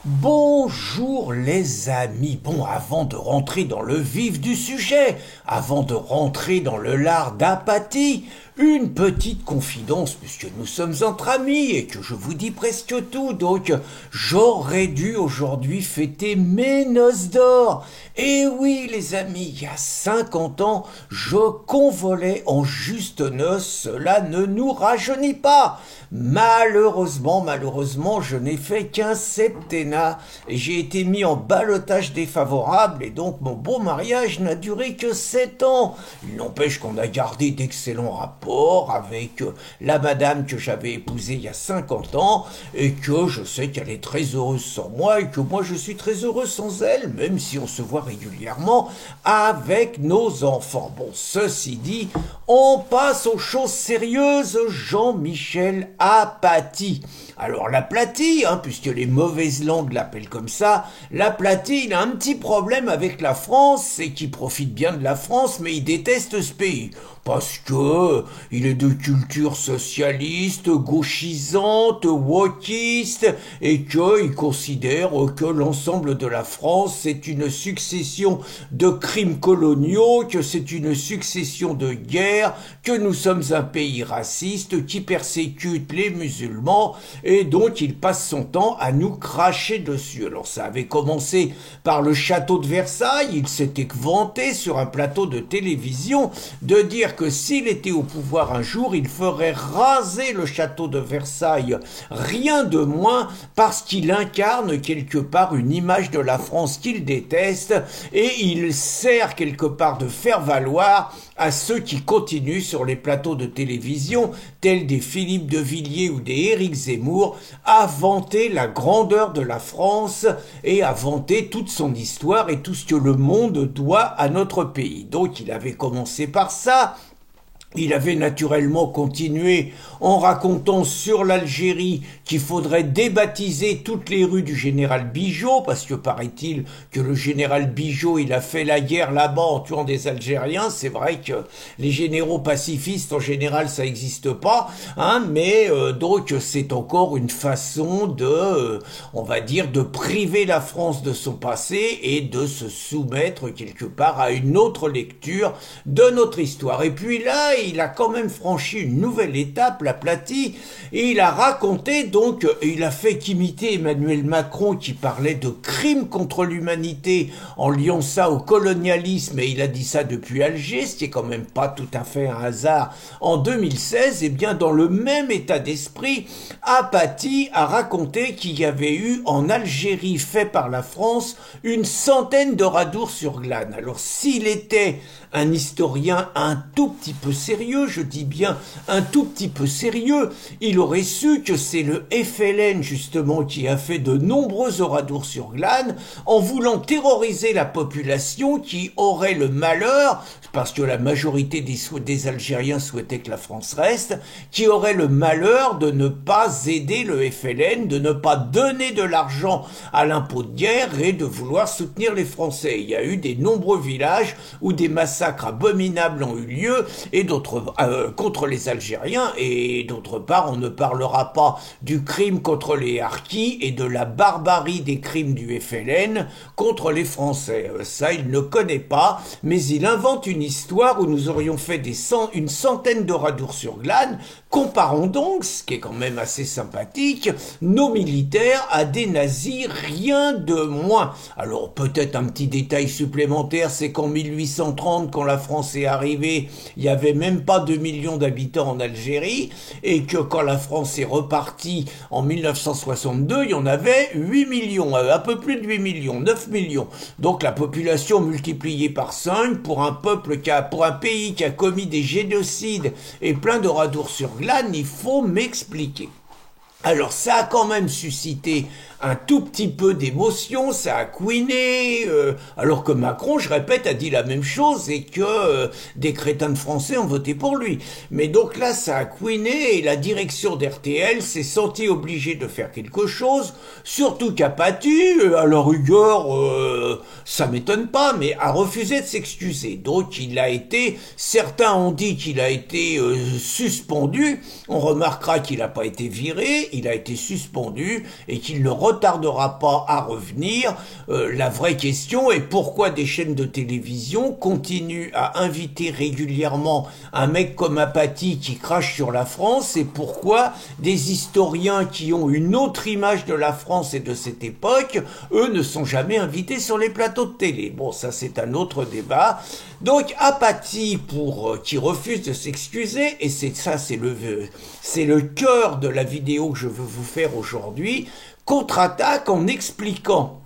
Bonjour les amis. Bon, avant de rentrer dans le vif du sujet, avant de rentrer dans le lard d'apathie, une petite confidence, puisque nous sommes entre amis et que je vous dis presque tout, donc j'aurais dû aujourd'hui fêter mes noces d'or. Et oui les amis, il y a 50 ans, je convolais en juste noces, cela ne nous rajeunit pas. Malheureusement, je n'ai fait qu'un septennat et j'ai été mis en ballottage défavorable et donc mon beau mariage n'a duré que 7 ans. Il n'empêche qu'on a gardé d'excellents rapports avec la madame que j'avais épousée il y a 50 ans et que je sais qu'elle est très heureuse sans moi et que moi je suis très heureux sans elle, même si on se voit régulièrement avec nos enfants. Bon, ceci dit, on passe aux choses sérieuses. Jean-Michel Apathy. Alors l'Apathy, puisque les mauvaises langues l'appellent comme ça, l'Apathy, il a un petit problème avec la France, c'est qu'il profite bien de la France, mais il déteste ce pays. Parce que il est de culture socialiste, gauchisante, wokiste, et qu'il considère que l'ensemble de la France c'est une succession de crimes coloniaux, que c'est une succession de guerres, que nous sommes un pays raciste qui persécute les musulmans, et donc il passe son temps à nous cracher dessus. Alors ça avait commencé par le château de Versailles, il s'était vanté sur un plateau de télévision de dire que s'il était au pouvoir un jour, il ferait raser le château de Versailles, rien de moins, parce qu'il incarne quelque part une image de la France qu'il déteste, et il sert quelque part de faire valoir à ceux qui continuent sur les plateaux de télévision, tels des Philippe de Villiers ou des Éric Zemmour, à vanter la grandeur de la France et à vanter toute son histoire et tout ce que le monde doit à notre pays. Donc il avait commencé par ça. Il avait naturellement continué en racontant sur l'Algérie qu'il faudrait débaptiser toutes les rues du général Bigot, parce que paraît-il que le général Bigot, il a fait la guerre là-bas en tuant des Algériens. C'est vrai que les généraux pacifistes, en général, ça n'existe pas, mais donc c'est encore une façon de, on va dire, de priver la France de son passé et de se soumettre quelque part à une autre lecture de notre histoire. Et puis là, il a quand même franchi une nouvelle étape, l'Apathy, et il a raconté donc, il a fait qu'imiter Emmanuel Macron qui parlait de crimes contre l'humanité en liant ça au colonialisme, et il a dit ça depuis Alger, ce qui est quand même pas tout à fait un hasard. En 2016, et bien dans le même état d'esprit, Apathy a raconté qu'il y avait eu en Algérie, fait par la France, une centaine de Radour-sur-Glane. Alors s'il était un historien un tout petit peu sérieux, je dis bien un tout petit peu sérieux, il aurait su que c'est le FLN justement qui a fait de nombreux Oradour-sur-Glane en voulant terroriser la population qui aurait le malheur, parce que la majorité des Algériens souhaitaient que la France reste, qui aurait le malheur de ne pas aider le FLN, de ne pas donner de l'argent à l'impôt de guerre et de vouloir soutenir les Français. Il y a eu des nombreux villages où des massacres abominables ont eu lieu et contre les Algériens, et d'autre part on ne parlera pas du crime contre les Harkis et de la barbarie des crimes du FLN contre les Français. Ça il ne connaît pas, mais il invente une histoire où nous aurions fait une centaine de Radour-sur-Glane. Comparons donc, ce qui est quand même assez sympathique, nos militaires à des nazis, rien de moins. Alors peut-être un petit détail supplémentaire, c'est qu'en 1830, quand la France est arrivée, il n'y avait même pas 2 millions d'habitants en Algérie, et que quand la France est repartie en 1962, il y en avait 8 millions, un peu plus de 8 millions, 9 millions. Donc la population multipliée par 5 pour un pays qui a commis des génocides et plein de Radour-sur-Glane, il faut m'expliquer. Alors ça a quand même suscité un tout petit peu d'émotion, ça a couiné, alors que Macron, je répète, a dit la même chose et que des crétins de Français ont voté pour lui. Mais donc là, ça a couiné et la direction d'RTL s'est sentie obligée de faire quelque chose, surtout qu'Apathy, à la rigueur, ça m'étonne pas, mais a refusé de s'excuser. Donc certains ont dit qu'il a été suspendu, on remarquera qu'il n'a pas été viré, il a été suspendu et qu'il ne retardera pas à revenir. La vraie question est pourquoi des chaînes de télévision continuent à inviter régulièrement un mec comme Apathy qui crache sur la France, et pourquoi des historiens qui ont une autre image de la France et de cette époque, eux ne sont jamais invités sur les plateaux de télé. Bon, ça c'est un autre débat. Donc Apathy, qui refuse de s'excuser, et c'est le cœur de la vidéo que je veux vous faire aujourd'hui, contre-attaque en expliquant.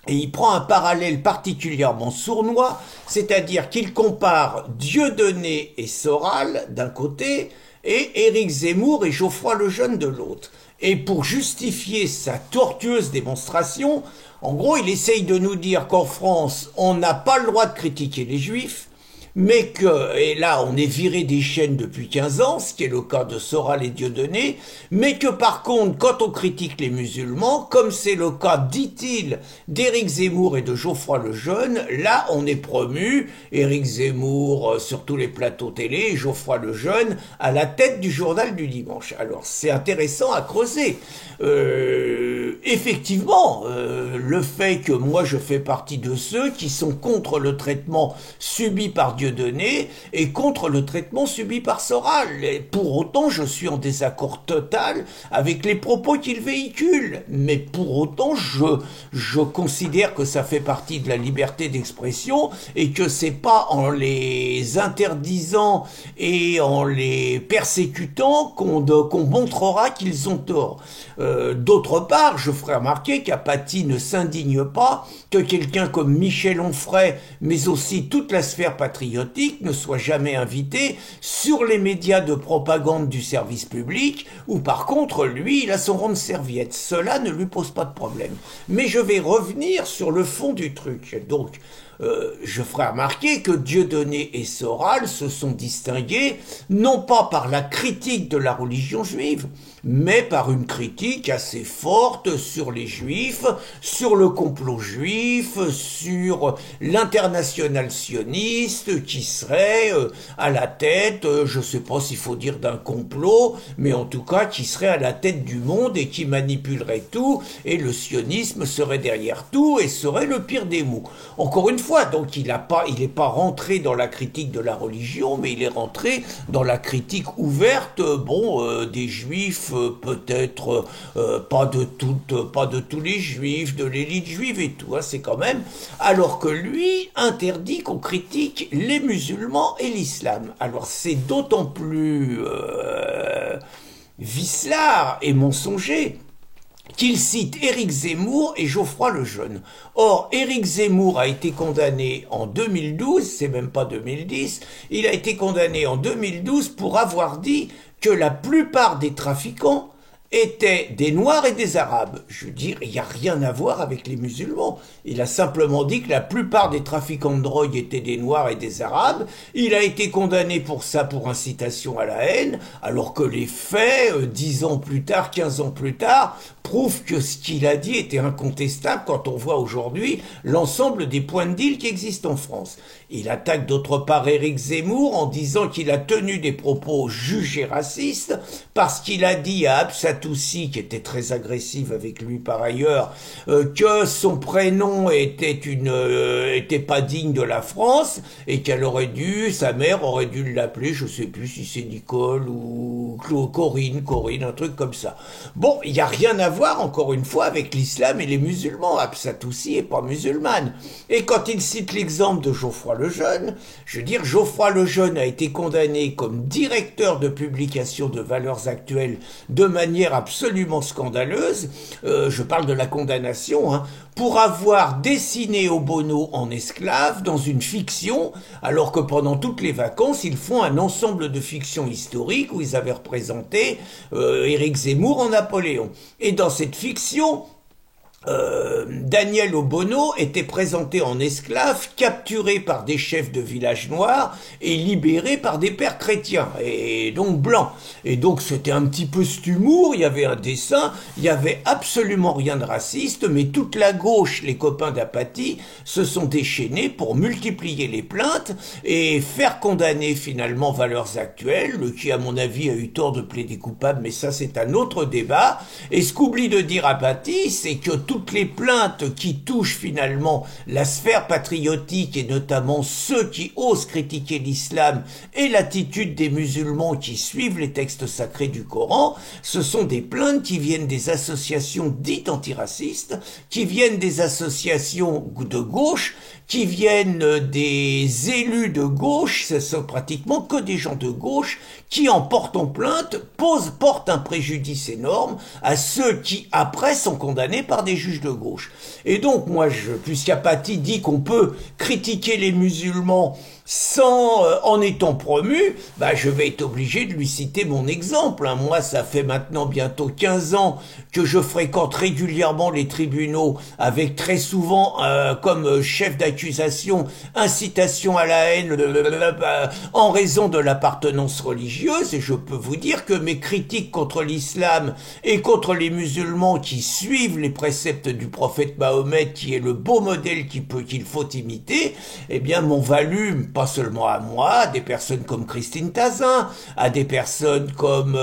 Et il prend un parallèle particulièrement sournois, c'est-à-dire qu'il compare Dieudonné et Soral d'un côté, et Éric Zemmour et Geoffroy Lejeune de l'autre. Et pour justifier sa tortueuse démonstration, en gros, il essaye de nous dire qu'en France, on n'a pas le droit de critiquer les Juifs, mais que, et là on est viré des chaînes depuis 15 ans, ce qui est le cas de Soral et Dieudonné, mais que par contre, quand on critique les musulmans, comme c'est le cas, dit-il, d'Éric Zemmour et de Geoffroy Lejeune, là on est promu, Éric Zemmour sur tous les plateaux télé, et Geoffroy Lejeune à la tête du journal du dimanche. Alors c'est intéressant à creuser. Effectivement, le fait que moi je fais partie de ceux qui sont contre le traitement subi par Dieudonné et contre le traitement subi par Soral. Et pour autant, je suis en désaccord total avec les propos qu'il véhicule. Mais pour autant, je considère que ça fait partie de la liberté d'expression et que c'est pas en les interdisant et en les persécutant qu'on montrera qu'ils ont tort. D'autre part, je ferai remarquer qu'Apathy ne s'indigne pas que quelqu'un comme Michel Onfray, mais aussi toute la sphère patriotique, ne soit jamais invité sur les médias de propagande du service public, où par contre, lui, il a son rang de serviette. Cela ne lui pose pas de problème. Mais je vais revenir sur le fond du truc. Donc, je ferai remarquer que Dieudonné et Soral se sont distingués, non pas par la critique de la religion juive, mais par une critique assez forte sur les juifs, sur le complot juif, sur l'international sioniste qui serait à la tête, je ne sais pas s'il faut dire d'un complot, mais en tout cas qui serait à la tête du monde et qui manipulerait tout, et le sionisme serait derrière tout et serait le pire des maux. Encore une fois, donc il n'est pas rentré dans la critique de la religion, mais il est rentré dans la critique ouverte, des juifs, peut-être pas de tous les juifs, de l'élite juive et tout, hein, c'est quand même, alors que lui interdit qu'on critique les musulmans et l'islam. Alors c'est d'autant plus vicelard et mensonger qu'il cite Éric Zemmour et Geoffroy Lejeune. Or, Éric Zemmour a été condamné en 2012, c'est même pas 2010, il a été condamné en 2012 pour avoir dit que la plupart des trafiquants étaient des Noirs et des Arabes. Je veux dire, il n'y a rien à voir avec les musulmans. Il a simplement dit que la plupart des trafiquants de drogue étaient des Noirs et des Arabes. Il a été condamné pour ça, pour incitation à la haine, alors que les faits, 10 ans plus tard, 15 ans plus tard, prouvent que ce qu'il a dit était incontestable quand on voit aujourd'hui l'ensemble des points de deal qui existent en France. Il attaque d'autre part Éric Zemmour en disant qu'il a tenu des propos jugés racistes parce qu'il a dit à Absatoussi, qui était très agressive avec lui par ailleurs, que son prénom était pas digne de la France et sa mère aurait dû l'appeler, je sais plus si c'est Nicole ou Corinne, un truc comme ça. Bon, il n'y a rien à voir encore une fois avec l'islam et les musulmans. Absatoussi est pas musulmane. Et quand il cite l'exemple de Geoffroy Lejeune, je veux dire, Geoffroy Lejeune a été condamné comme directeur de publication de Valeurs Actuelles de manière absolument scandaleuse, je parle de la condamnation, hein, pour avoir dessiné Obono en esclave dans une fiction, alors que pendant toutes les vacances, ils font un ensemble de fictions historiques où ils avaient représenté Éric Zemmour en Napoléon. Et dans cette fiction, Daniel Obono était présenté en esclave, capturé par des chefs de village noirs et libéré par des pères chrétiens, et donc blancs. Et donc c'était un petit peu cet humour, il y avait un dessin, il y avait absolument rien de raciste, mais toute la gauche, les copains d'Apatie, se sont déchaînés pour multiplier les plaintes et faire condamner finalement Valeurs Actuelles, qui à mon avis a eu tort de plaider coupable, mais ça c'est un autre débat. Et ce qu'oublie de dire Apatie, c'est que toutes les plaintes qui touchent finalement la sphère patriotique et notamment ceux qui osent critiquer l'islam et l'attitude des musulmans qui suivent les textes sacrés du Coran, ce sont des plaintes qui viennent des associations dites antiracistes, qui viennent des associations de gauche, qui viennent des élus de gauche, ce sont pratiquement que des gens de gauche qui, en portant plainte, portent un préjudice énorme à ceux qui, après, sont condamnés par des juges de gauche. Et donc, moi, puisqu'Apatie dit qu'on peut critiquer les musulmans en étant promu, je vais être obligé de lui citer mon exemple. Moi, ça fait maintenant bientôt 15 ans que je fréquente régulièrement les tribunaux avec très souvent comme chef d'accusation incitation à la haine en raison de l'appartenance religieuse, et je peux vous dire que mes critiques contre l'islam et contre les musulmans qui suivent les préceptes du prophète Mahomet, qui est le beau modèle qu'il faut imiter, m'ont valu pas seulement à moi, à des personnes comme Christine Tazin, à des personnes comme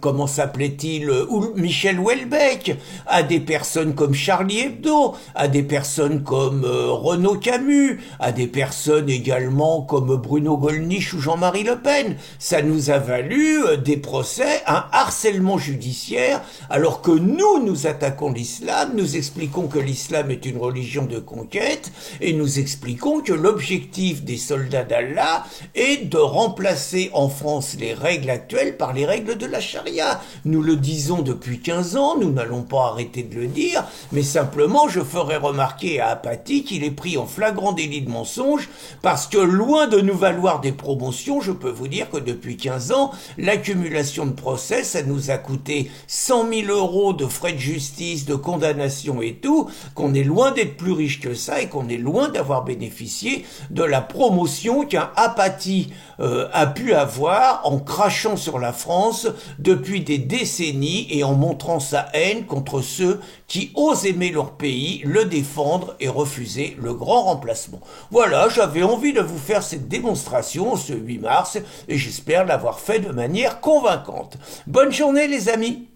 comment s'appelait-il, ou Michel Houellebecq, à des personnes comme Charlie Hebdo, à des personnes comme Renaud Camus, à des personnes également comme Bruno Gollnisch ou Jean-Marie Le Pen. Ça nous a valu des procès, un harcèlement judiciaire, alors que nous attaquons l'islam, nous expliquons que l'islam est une religion de conquête, et nous expliquons que l'objectif des soldats d'Allah est de remplacer en France les règles actuelles par les règles de la charia. Nous le disons depuis 15 ans, nous n'allons pas arrêter de le dire, mais simplement je ferai remarquer à Apatie qu'il est pris en flagrant délit de mensonge, parce que loin de nous valoir des promotions, je peux vous dire que depuis 15 ans, l'accumulation de procès, ça nous a coûté 100 000 euros de frais de justice, de condamnation et tout, qu'on est loin d'être plus riche que ça et qu'on est loin d'avoir bénéficié de la promotion qu'un Apatie a pu avoir en crachant sur la France depuis des décennies et en montrant sa haine contre ceux qui osent aimer leur pays, le défendre et refuser le grand remplacement. Voilà, j'avais envie de vous faire cette démonstration ce 8 mars et j'espère l'avoir fait de manière convaincante. Bonne journée les amis!